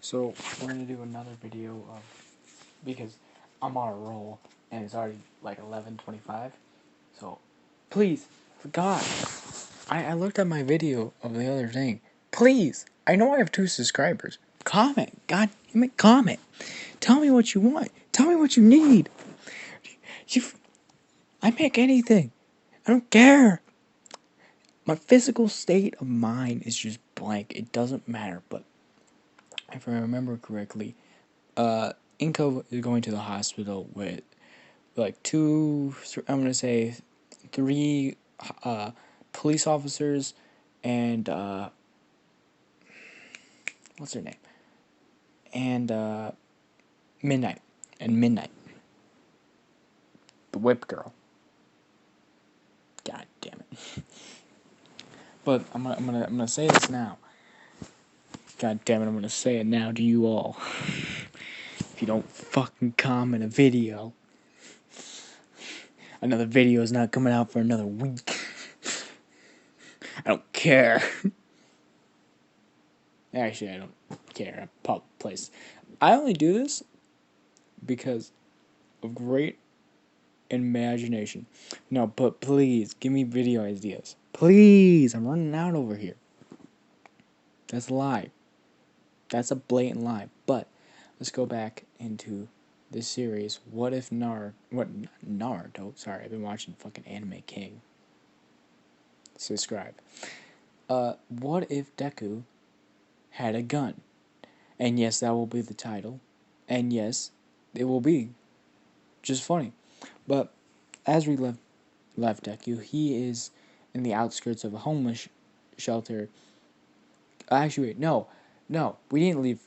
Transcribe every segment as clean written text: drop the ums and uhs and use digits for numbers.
So we're gonna do another video of, because I'm on a roll and it's already like 11:25. So please, for God, I looked at my video of the other thing. Please, I know I have 2 subscribers. Comment, God damn it, comment. Tell me what you want. Tell me what you need. I make anything. I don't care. My physical state of mind is just blank. It doesn't matter. But if I remember correctly, Inko is going to the hospital with like 3 police officers and what's her name? And Midnight. The whip girl. God damn it. But I'm gonna say this now. God damn it, I'm gonna say it now to you all. If you don't fucking comment a video, another video is not coming out for another week. I don't care. Actually, I don't care. Public place. I only do this because of great imagination. No, but please give me video ideas. Please, I'm running out over here. That's a lie. That's a blatant lie. But let's go back into this series. What if Naruto? Sorry, I've been watching fucking Anime King. Subscribe. What if Deku had a gun? And yes, that will be the title. And yes, it will be just funny. But as we left Deku, he is in the outskirts of a homeless shelter. Actually, wait, no, we didn't leave.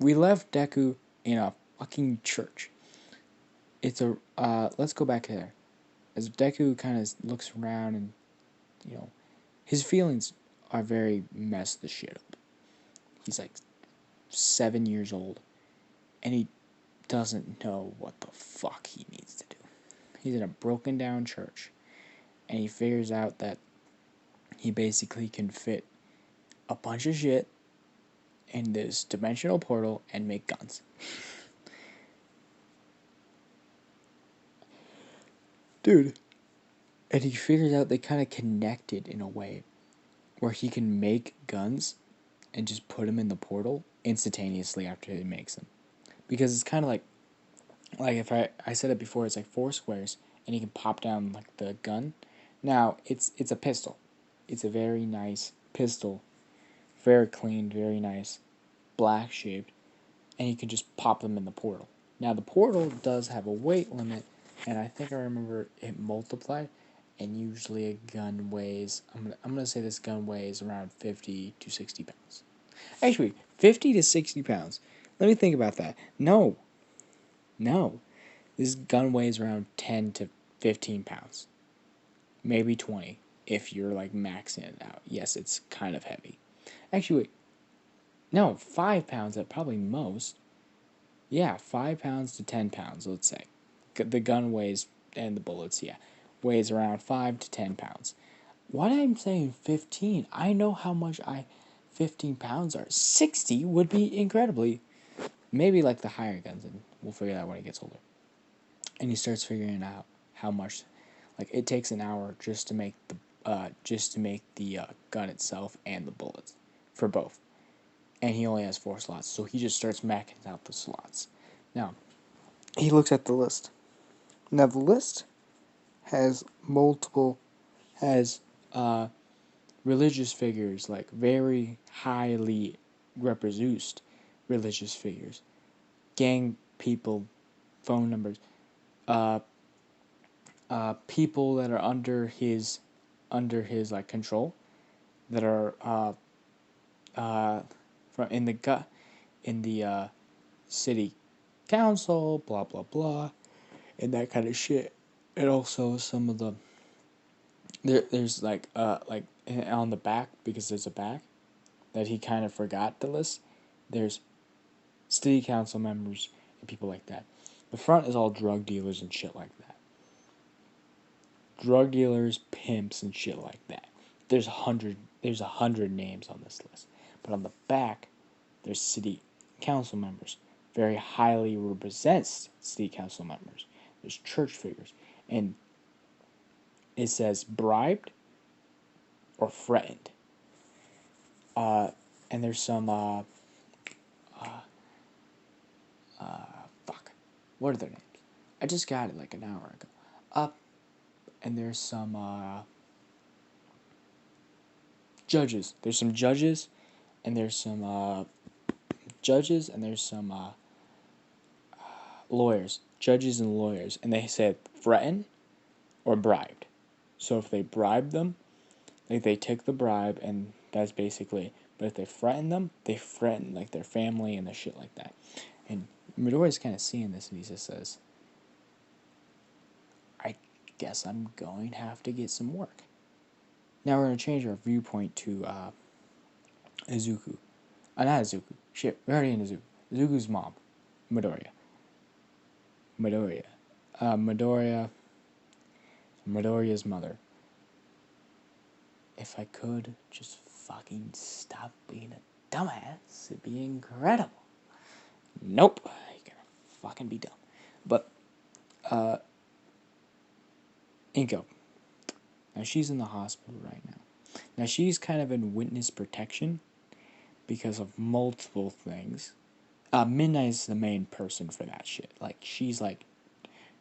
We left Deku in a fucking church. It's a let's go back there. As Deku kind of looks around and, you know, his feelings are very messed the shit up. He's like 7 years old, and he doesn't know what the fuck he needs to do. He's in a broken down church, and he figures out that he basically can fit a bunch of shit in this dimensional portal and make guns. Dude. And he figures out they kind of connected in a way where he can make guns and just put them in the portal instantaneously after he makes them. Because it's kind of like if I said it before, it's like 4 squares and he can pop down like the gun. Now, it's a pistol. It's a very nice pistol. Very clean, very nice. Black shaped. And you can just pop them in the portal. Now, the portal does have a weight limit, and I think I remember it multiplied. And usually a gun weighs, I'm gonna say this gun weighs around 50 to 60 pounds. Actually, 50 to 60 pounds. Let me think about that. No. This gun weighs around 10 to 15 pounds. Maybe 20 if you're like maxing it out. Yes, it's kind of heavy. Actually, wait. No, 5 pounds at probably most. Yeah, 5 pounds to 10 pounds, let's say. The gun weighs, and the bullets, yeah, weighs around 5 to 10 pounds. Why am I saying 15? I know how much 15 pounds are. 60 would be incredibly, maybe like the higher guns, and we'll figure that out when he gets older. And he starts figuring out how much, like it takes an hour just to make the gun itself and the bullets for both. And he only has 4 slots, so he just starts maxing out the slots. Now, he looks at the list. Now the list has religious figures, like very highly reproduced religious figures, gang people, phone numbers, people that are under his like control, that are from in the city council, blah blah blah, and that kind of shit. And also some of the there's like on the back, because there's a back that he kind of forgot to list. There's city council members and people like that. The front is all drug dealers and shit like that. Drug dealers, pimps, and shit like that. There's 100 names on this list. But on the back, there's city council members. Very highly represents city council members. There's church figures. And it says bribed or threatened. And there's some, fuck. What are their names? I just got it like an hour ago. And there's some, judges. There's some judges, and there's some, judges, and there's some, lawyers. Judges and lawyers. And they said threatened or bribed. So if they bribe them, like they take the bribe, and that's basically. But if they threaten them, they threaten like their family and the shit like that. And Midoriya's kind of seeing this, and he just says, "I guess I'm going to have to get some work." Now we're gonna change our viewpoint to Izuku. Not Izuku. Shit, we're already in Izuku. Izuku's mom, Midoriya. Midoriya's mother. If I could just fucking stop being a dumbass, it'd be incredible. Nope, you're gonna fucking be dumb. But, Inko. Now she's in the hospital right now. Now she's kind of in witness protection because of multiple things. Midnight is the main person for that shit. Like, she's like,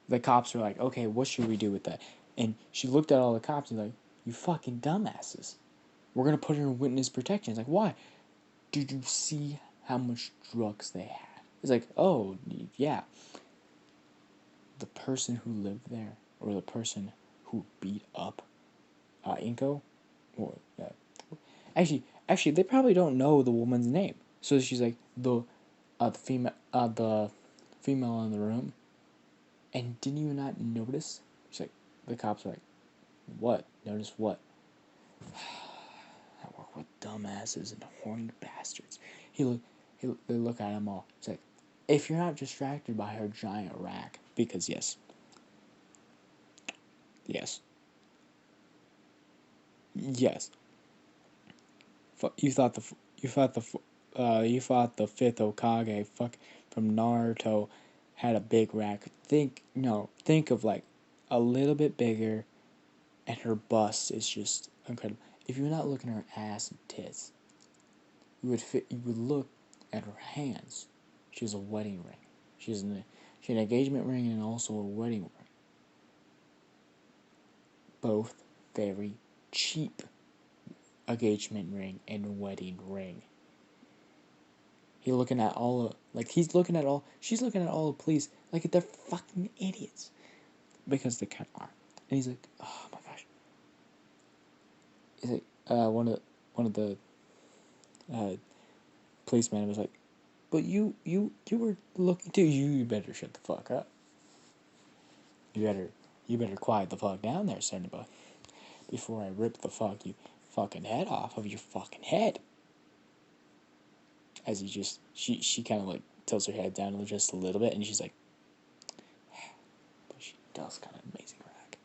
the cops are like, okay, what should we do with that? And she looked at all the cops and like, you fucking dumbasses. We're gonna put her in witness protection. It's like, why? Did you see how much drugs they had? It's like, oh, yeah. The person who lived there, or the person who beat up Inko, or actually, they probably don't know the woman's name. So she's like the female in the room, and didn't you not notice? She's like, the cops are like, what? Notice what? I work with dumbasses and horned bastards. They look at him all. It's like, if you're not distracted by her giant rack, because yes, you thought the fifth Hokage from Naruto had a big rack. Think of like a little bit bigger, and her bust is just incredible. If you're not looking at her ass and tits, you would look at her hands. She has a wedding ring. She has an engagement ring and also a wedding ring. Both very cheap engagement ring and wedding ring. She's looking at all the police like they're fucking idiots. Because they kind of are. And he's like, oh my gosh. He's like, one of the policemen was like, but you were looking too. You better shut the fuck up. You better quiet the fuck down there, Sonnyba, before I rip the fucking head off of your fucking head. As she kind of like tilts her head down just a little bit, and she's like, but she does kind of amazing rack.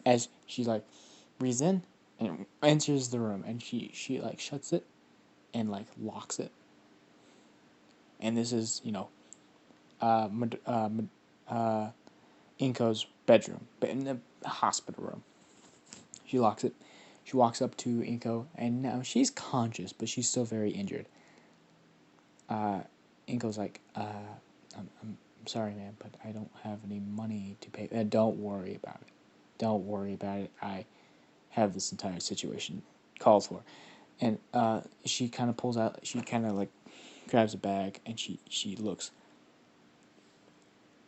As she like breathes in and enters the room, and she like shuts it and like locks it. And this is Inko's bedroom, but in the hospital room. She locks it. She walks up to Inko, and now she's conscious, but she's still very injured. Inko's like, I'm sorry, man, but I don't have any money to pay. Don't worry about it. Don't worry about it. I have this entire situation called for. And she kind of pulls out, she kind of like grabs a bag, and she looks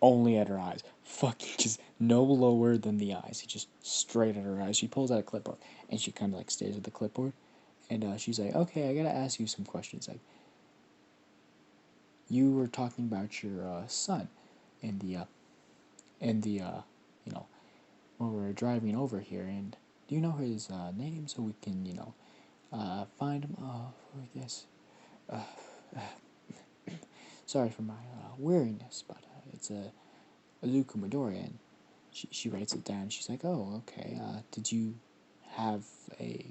only at her eyes. Fucking just no lower than the eyes. Just straight at her eyes. She pulls out a clipboard, and she kind of like stares at the clipboard. And she's like, okay, I gotta ask you some questions. Like, you were talking about your son in the when we were driving over here, and do you know his name so we can find him? Oh, yes. Sorry for my weariness, but it's Izuku Midoriya, and she writes it down. She's like, oh, okay. Did you have a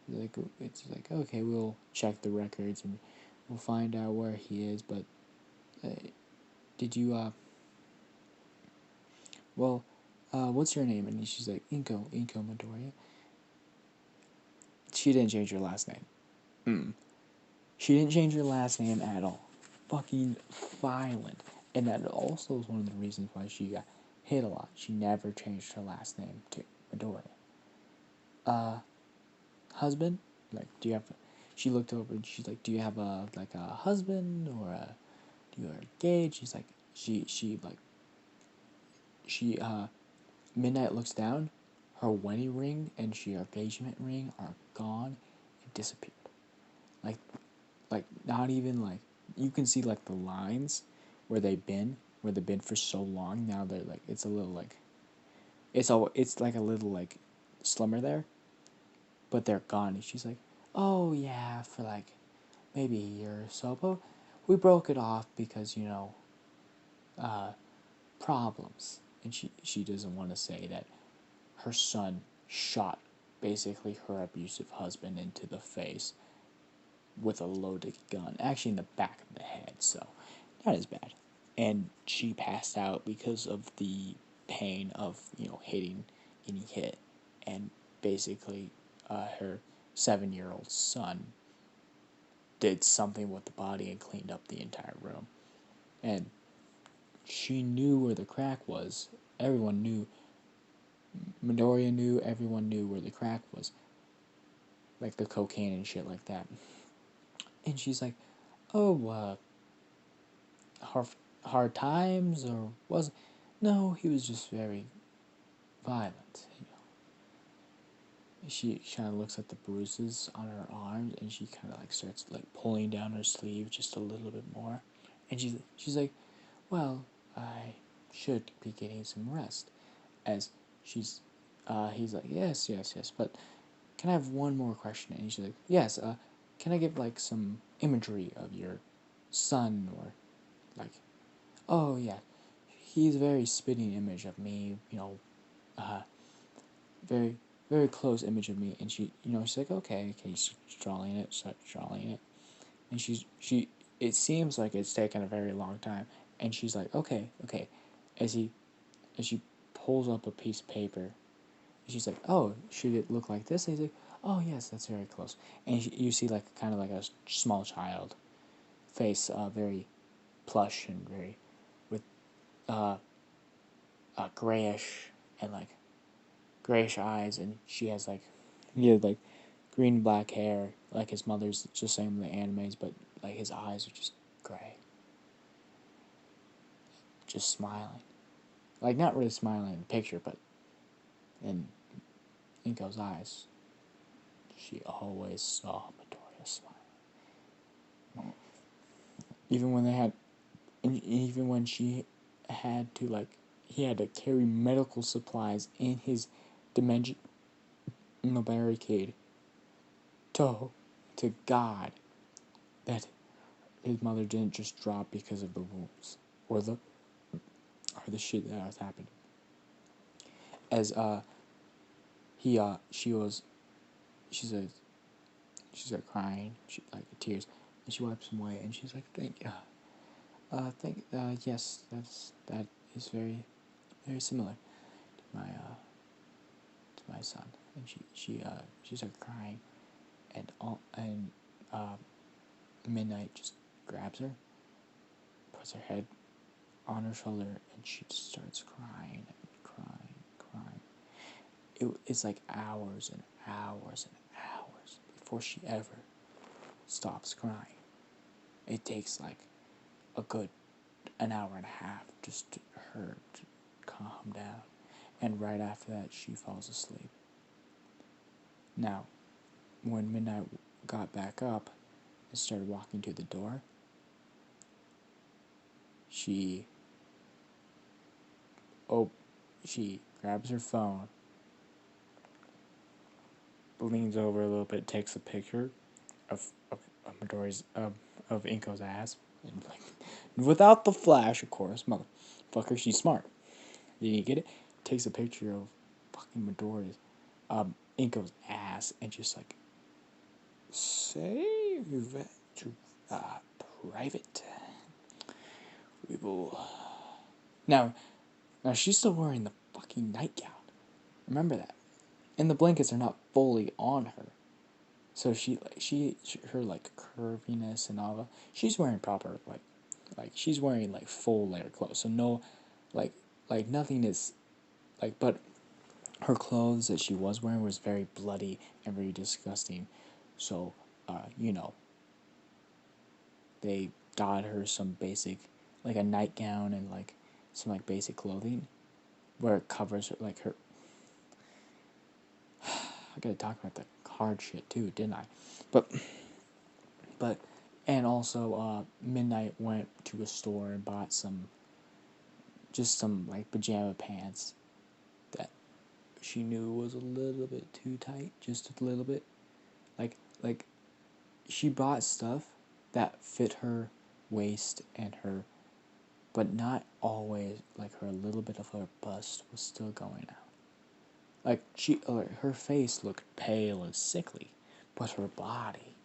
like? It's like, okay, we'll check the records, and We'll find out where he is. But uh, did you well, what's your name? And she's like, Inko Midoriya. She didn't change her last name. She didn't change her last name at all. Fucking violent. And that also is one of the reasons why she got hit a lot. She never changed her last name to Midoriya. Husband? Like, do you have... She looked over and she's like, do you have a husband or do you are engaged? She's like, she, Midnight looks down, her wedding ring and her engagement ring are gone and disappeared. Like, not even like, you can see like the lines where they've been for so long. Now they're like, it's a little like, it's like a little like slimmer there, but they're gone. And she's like, oh yeah, for like maybe a year or so, but we broke it off because problems. And she doesn't want to say that her son shot basically her abusive husband into the face with a loaded gun, actually in the back of the head, so not as bad. And she passed out because of the pain of getting hit, and basically her 7-year-old son did something with the body and cleaned up the entire room. And she knew where the crack was. Everyone knew. Midoriya knew. Everyone knew where the crack was, like the cocaine and shit like that. And she's like, "Oh, hard times, or was no? He was just very violent." She kind of looks at the bruises on her arms, and she kind of like starts like pulling down her sleeve just a little bit more, and she's like, "Well, I should be getting some rest." As he's like, "Yes, yes, yes, but can I have one more question?" And she's like, "Yes, can I get like some imagery of your son, or like, oh yeah, he's a very spitting image of me, uh, very, very close image of me." And she's like, "Okay, okay," she's drawing it, start drawing it, and it seems like it's taken a very long time, and she's like, "Okay, okay," as she pulls up a piece of paper. She's like, "Oh, should it look like this?" And he's like, "Oh yes, that's very close." And you see like kind of like a small child face, very plush and very with uh, grayish and like grayish eyes, and she has like green black hair, like his mother's, just same in the animes, but like his eyes are just gray, just smiling, like not really smiling in the picture, but in Inko's eyes, she always saw Midoriya smile, even when they had, even when she had to like, he had to carry medical supplies in his dimensional barricade to God that his mother didn't just drop because of the wounds or the shit that was happening. As he she was she's a she's like crying, she like tears, and she wipes them away, and she's like, thank yes, that is very, very similar to my son." And she's like crying, and Midnight just grabs her, puts her head on her shoulder, and she just starts crying and crying, crying. It's like hours and hours and hours before she ever stops crying. It takes like a good an hour and a half just to her to calm down, and right after that she falls asleep. Now, when Midnight got back up and started walking to the door, she she grabs her phone, leans over a little bit, takes a picture of Midori's of Inko's ass, and like, without the flash, of course, motherfucker, she's smart. Did you get it? Takes a picture of fucking Midori's Inko's ass, and just like, save private. We will now. Now she's still wearing the fucking nightgown. Remember that. And the blankets are not fully on her. So her like curviness and all that. She's wearing proper like she's wearing like full layer clothes. So no, like nothing is like. But her clothes that she was wearing was very bloody and very disgusting. So you know, they got her some basic like a nightgown and like some like basic clothing where it covers her like her. I gotta talk about the hard shit too, didn't I? But and also Midnight went to a store and bought some like pajama pants that she knew was a little bit too tight, just a little bit. Like she bought stuff that fit her waist and her, but not always. Like her little bit of her bust was still going out. Like her face looked pale and sickly, but her body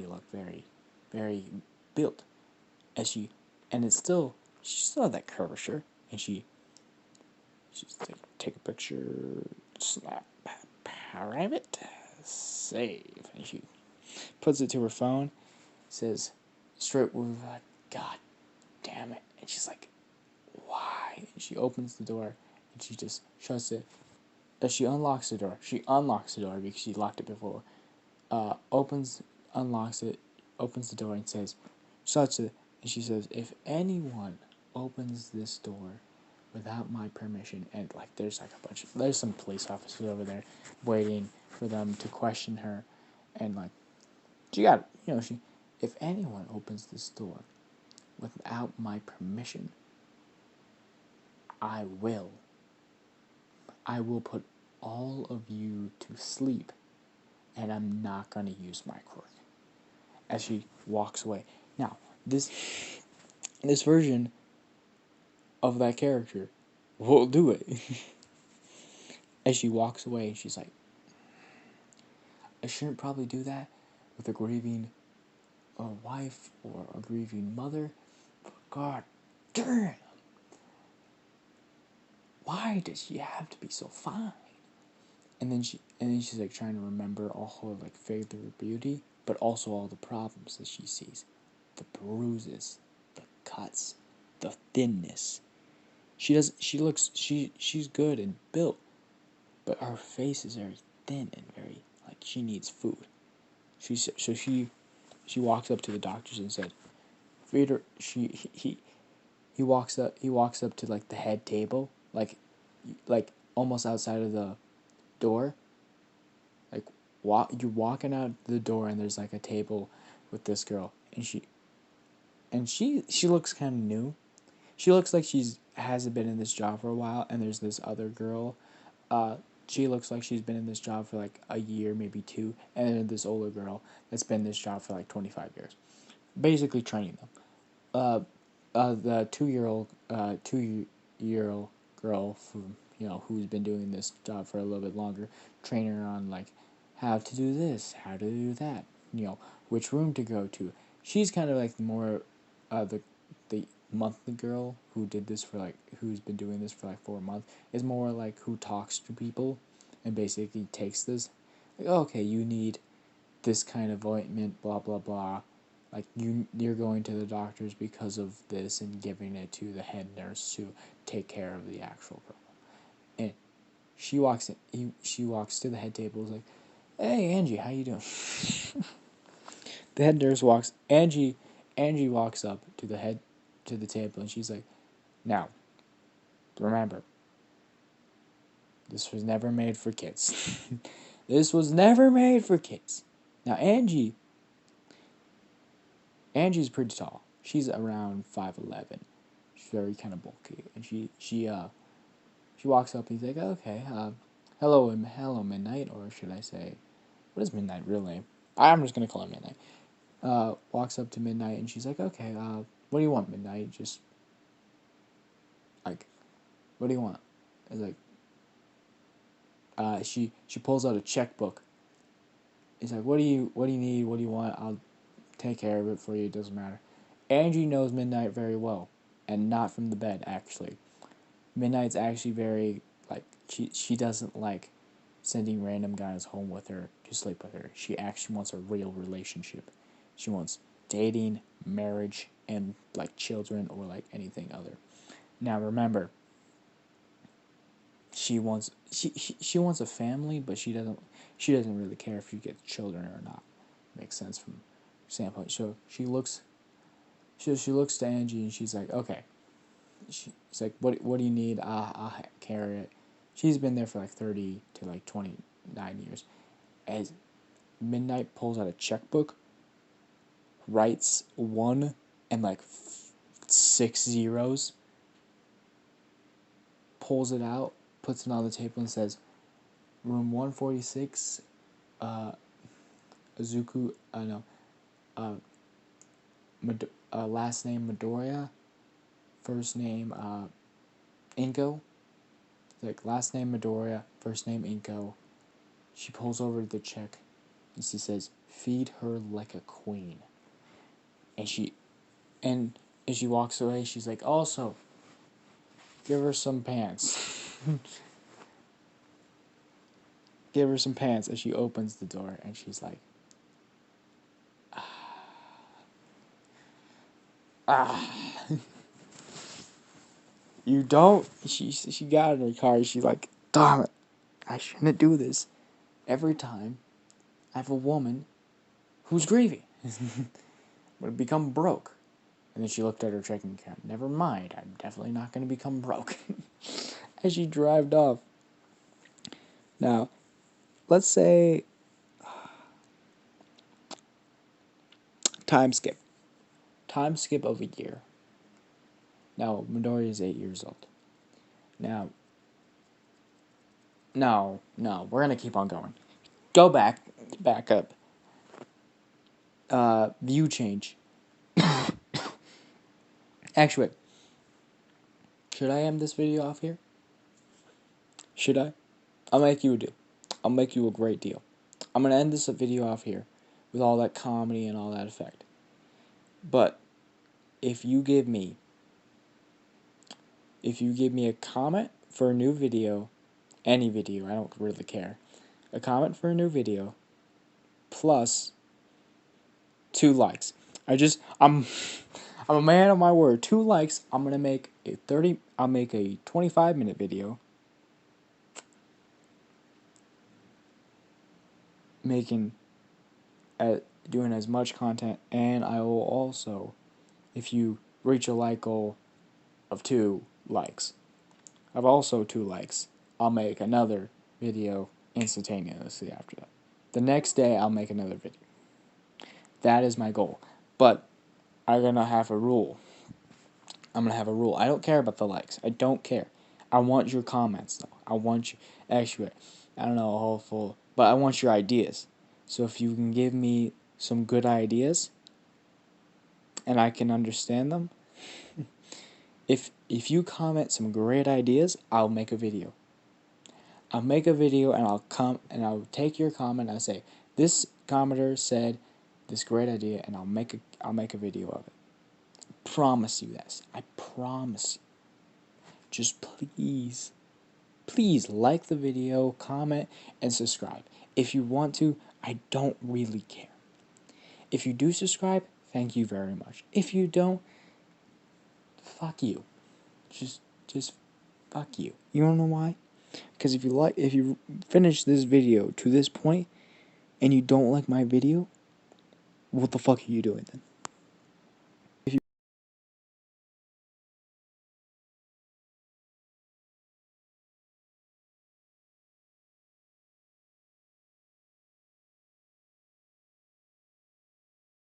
looked very, very built. As she still had that curvature, and she's take a picture, snap, private, save, and she puts it to her phone, says, straight with, God damn it, and she's like, why? And she opens the door, and she just shuts it. She unlocks the door. She unlocks the door because she locked it before. Unlocks it, opens the door and says, shuts it, and she says, if anyone opens this door without my permission, and like there's some police officers over there waiting for them to question her, and like if anyone opens this door without my permission, I will put all of you to sleep, and I'm not gonna use my quirk. As she walks away. Now, this version of that character will do it. As she walks away, she's like, I shouldn't probably do that with a grieving wife or a grieving mother. But God damn, why does she have to be so fine? And then she's like trying to remember all her like faith or beauty, but also all the problems that she sees, the bruises, the cuts, the thinness. She's good and built, but her face is very thin and very like she needs food. She walks up to the doctors and said, feed her. He walks up to like the head table, like almost outside of the door. Like you're walking out the door and there's like a table with this girl, and she looks kind of new. She looks like she's hasn't been in this job for a while, and there's this other girl. She looks like she's been in this job for like a year, maybe two, and then this older girl that's been in this job for like 25 years, basically training them. The 2 year old girl from who's been doing this job for a little bit longer, training her on like how to do this, how to do that, which room to go to. She's kind of like more the monthly girl who did this for like who's been doing this for like 4 months is more like who talks to people and basically takes this like, okay, you need this kind of ointment, blah blah blah, like you're going to the doctors because of this and giving it to the head nurse to take care of the actual problem. And she walks to the head table, is like, hey Angie, how you doing? The head nurse walks Angie walks up to the table and she's like, now remember, this was never made for kids. This was never made for kids. Now Angie's pretty tall. She's around 5'11". She's very kind of bulky, and she walks up and he's like, okay, hello Midnight, or should I say, what is Midnight real name? I'm just gonna call her Midnight. Walks up to Midnight and she's like, okay, what do you want, Midnight? Just like, what do you want? It's like, she pulls out a checkbook. It's like, what do you need? What do you want? I'll take care of it for you. It doesn't matter. Angie knows Midnight very well, and not from the bed actually. Midnight's actually very like she doesn't like sending random guys home with her to sleep with her. She actually wants a real relationship. She wants dating, marriage, and like children or like anything other. Now remember, she wants a family, but she doesn't really care if you get children or not. Makes sense from her standpoint. So she looks to Angie and she's like, okay. She's like, what do you need? I'll carry it. She's been there for like 30 to like 29 years. As Midnight pulls out a checkbook, writes 1 and like 6 zeros, pulls it out, puts it on the table and says, room 146, Azuku, no, last name Midoriya, first name Inko. Like last name Midoriya, first name Inko. She pulls over the check and she says, feed her like a queen. And and as she walks away, she's like, also, give her some pants. Give her some pants. As she opens the door and she's like, ah. You don't. She got in her car and she's like, damn it, I shouldn't do this. Every time I have a woman who's grieving. Would become broke. And then she looked at her checking account. Never mind, I'm definitely not going to become broke. As she drove off. Now, let's say time skip. Time skip of a year. Now, Midori is 8 years old. Now, no, we're going to keep on going. Go back up. View change. Actually, should I end this video off here? Should I? I'll make you a deal. I'll make you a great deal. I'm going to end this video off here with all that comedy and all that effect. But if you give me a comment for a new video, any video, I don't really care. A comment for a new video plus 2 likes. I'm a man of my word. 2 likes, I'll make a 25-minute video doing as much content, and I will also, if you reach a like goal of 2 likes, I've also 2 likes, I'll make another video instantaneously after that. The next day, I'll make another video. That is my goal. But I'm going to have a rule. I don't care about the likes. I don't care. I want your comments, though. I want you... Actually, I don't know a whole full... But I want your ideas. So if you can give me some good ideas, and I can understand them, if you comment some great ideas, I'll make a video. I'll make a video and I'll take your comment and I'll say, this commenter said this great idea, and I'll make a video of it. Promise you this. I promise you. Just please like the video, comment, and subscribe. If you want to, I don't really care. If you do subscribe, thank you very much. If you don't, fuck you. Just fuck you. You don't know why? Because if you finish this video to this point and you don't like my video, what the fuck are you doing then?